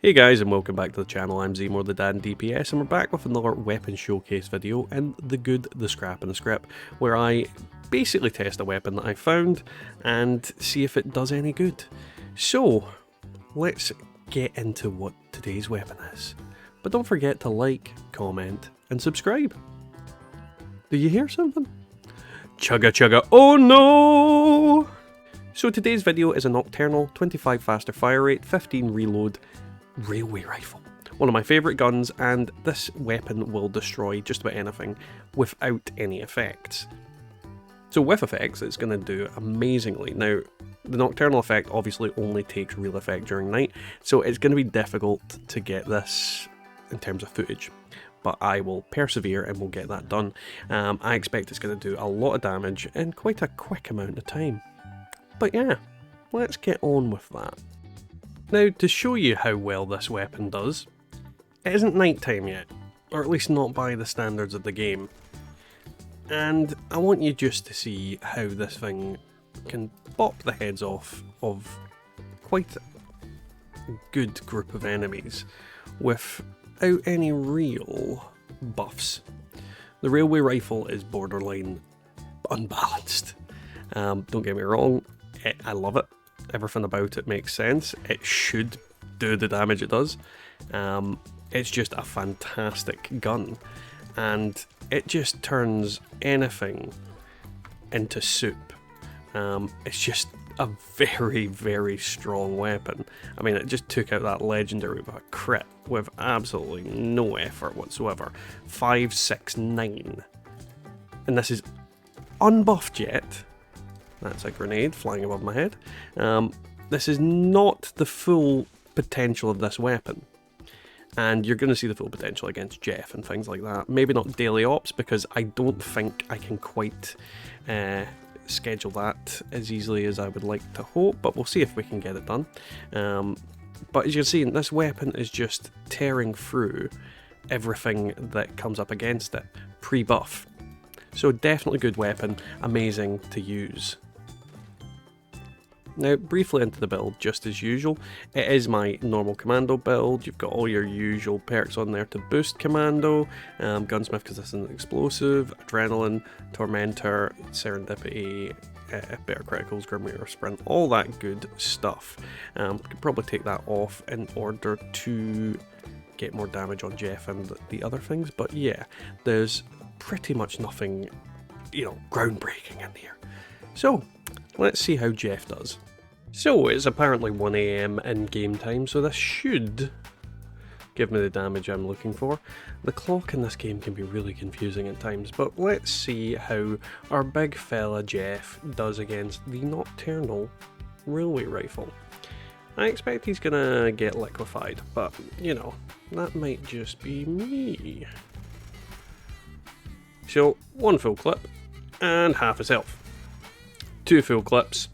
Hey guys, and welcome back to the channel. I'm Zmore the Dad in DPS, and we're back with another weapon showcase video in the good, the scrap, and the script, where I basically test a weapon that I found and see if it does any good. So let's get into what today's weapon is. But don't forget to like, comment, and subscribe. Do you hear something? Chugga chugga, oh no! So today's video is a nocturnal, 25 faster fire rate, 15 reload, railway rifle. One of my favourite guns, and this weapon will destroy just about anything without any effects. So with effects, it's going to do amazingly. Now, the nocturnal effect obviously only takes real effect during night, so it's going to be difficult to get this in terms of footage. But I will persevere and we'll get that done. I expect it's going to do a lot of damage in quite a quick amount of time. But yeah, let's get on with that. Now, to show you how well this weapon does, it isn't nighttime yet, or at least not by the standards of the game. And I want you just to see how this thing can bop the heads off of quite a good group of enemies without any real buffs. The railway rifle is borderline unbalanced. Don't get me wrong, I love it. Everything about it makes sense. It should do the damage it does. It's just a fantastic gun, and it just turns anything into soup. It's just a very, very strong weapon. I mean, it just took out that legendary with a crit with absolutely no effort whatsoever. 5, 6, 9. And this is unbuffed yet. That's a grenade flying above my head. This is not the full potential of this weapon. And you're going to see the full potential against Jeff and things like that. Maybe not daily ops, because I don't think I can quite schedule that as easily as I would like to hope, but we'll see if we can get it done. But as you can see, this weapon is just tearing through everything that comes up against it, pre-buff. So definitely good weapon, amazing to use. Now, briefly into the build, just as usual, it is my normal commando build. You've got all your usual perks on there to boost commando, gunsmith because this is an explosive, adrenaline, tormentor, serendipity, better criticals, grim reaper sprint, all that good stuff. Could probably take that off in order to get more damage on Jeff and the other things, but yeah, there's pretty much nothing, groundbreaking in here. So, let's see how Jeff does. So, it's apparently 1 AM in game time, so this should give me the damage I'm looking for. The clock in this game can be really confusing at times, but let's see how our big fella Jeff does against the nocturnal railway rifle. I expect he's gonna get liquefied, but, that might just be me. So, 1 full clip, and half his health. 2 full clips,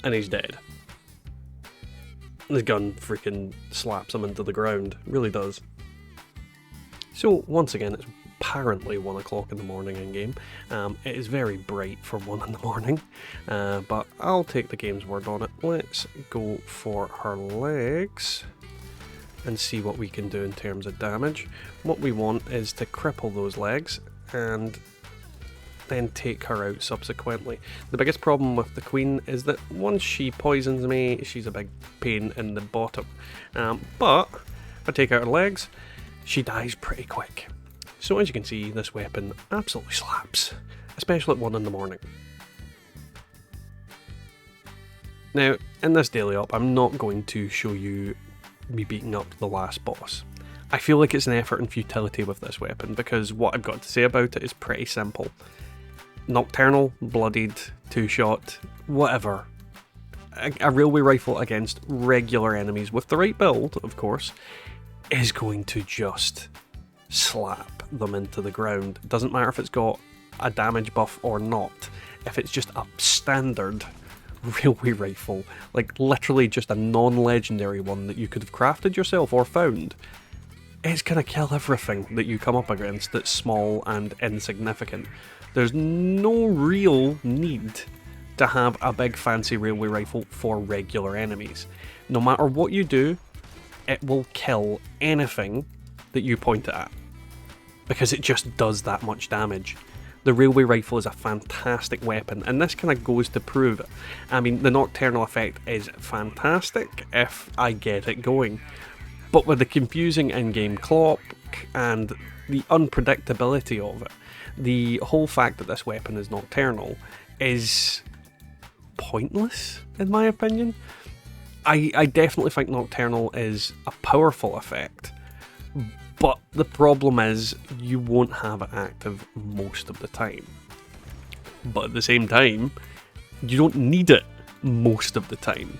and he's dead. The gun freaking slaps him into the ground, really does. So, once again, it's apparently 1 o'clock in the morning in game. It is very bright for 1 in the morning, but I'll take the game's word on it. Let's go for her legs and see what we can do in terms of damage. What we want is to cripple those legs and then take her out subsequently. The biggest problem with the Queen is that once she poisons me, she's a big pain in the bottom. But if I take out her legs, she dies pretty quick. So as you can see, this weapon absolutely slaps, especially at 1 in the morning. Now, in this daily op, I'm not going to show you me beating up the last boss. I feel like it's an effort and futility with this weapon, because what I've got to say about it is pretty simple. Nocturnal, bloodied, 2-shot, whatever. A railway rifle against regular enemies, with the right build, of course, is going to just slap them into the ground. It doesn't matter if it's got a damage buff or not. If it's just a standard railway rifle, like literally just a non-legendary one that you could have crafted yourself or found, it's going to kill everything that you come up against that's small and insignificant. There's no real need to have a big fancy railway rifle for regular enemies. No matter what you do, it will kill anything that you point it at, because it just does that much damage. The railway rifle is a fantastic weapon, and this kind of goes to prove it. I mean, the nocturnal effect is fantastic if I get it going, but with the confusing in-game clock and the unpredictability of it, the whole fact that this weapon is nocturnal is pointless, in my opinion. I definitely think nocturnal is a powerful effect, but the problem is you won't have it active most of the time. But at the same time, you don't need it most of the time.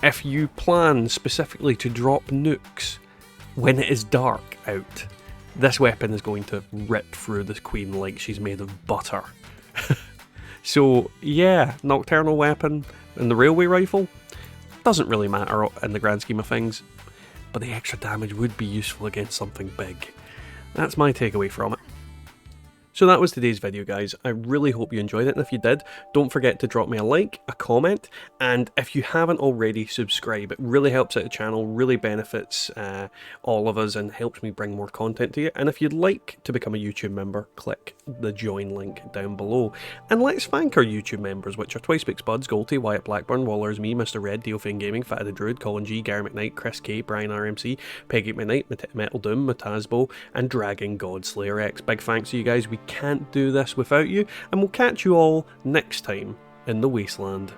If you plan specifically to drop nukes when it is dark out, this weapon is going to rip through this queen like she's made of butter. So yeah, nocturnal weapon and the railway rifle doesn't really matter in the grand scheme of things, but the extra damage would be useful against something big. That's my takeaway from it. So that was today's video, guys. I really hope you enjoyed it, and if you did, don't forget to drop me a like, a comment, and if you haven't already, subscribe. It really helps out the channel, really benefits all of us, and helps me bring more content to you. And if you'd like to become a YouTube member, click the join link down below. And let's thank our YouTube members, which are Twice Buds, Golty, Wyatt Blackburn, Wallers, me, Mr. Red, Deofane Gaming, Fat the Druid, Colin G, Gary McKnight, Chris K, Brian RMC, Peggy McKnight, Metal Doom, Matazbo, and Dragon Godslayer X. Big thanks to you guys. We can't do this without you, and we'll catch you all next time in the Wasteland.